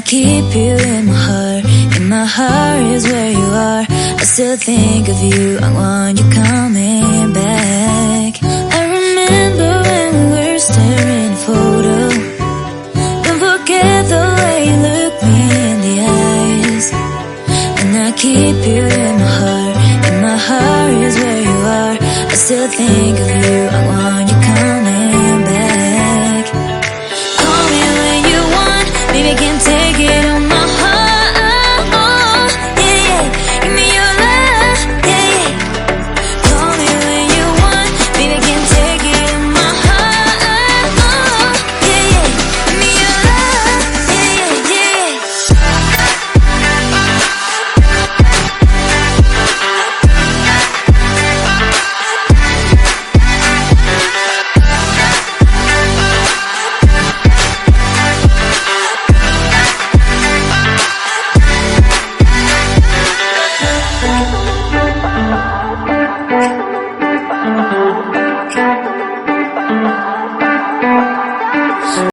keep you in my heart. In my heart is where you are. I still think of you. I want you coming.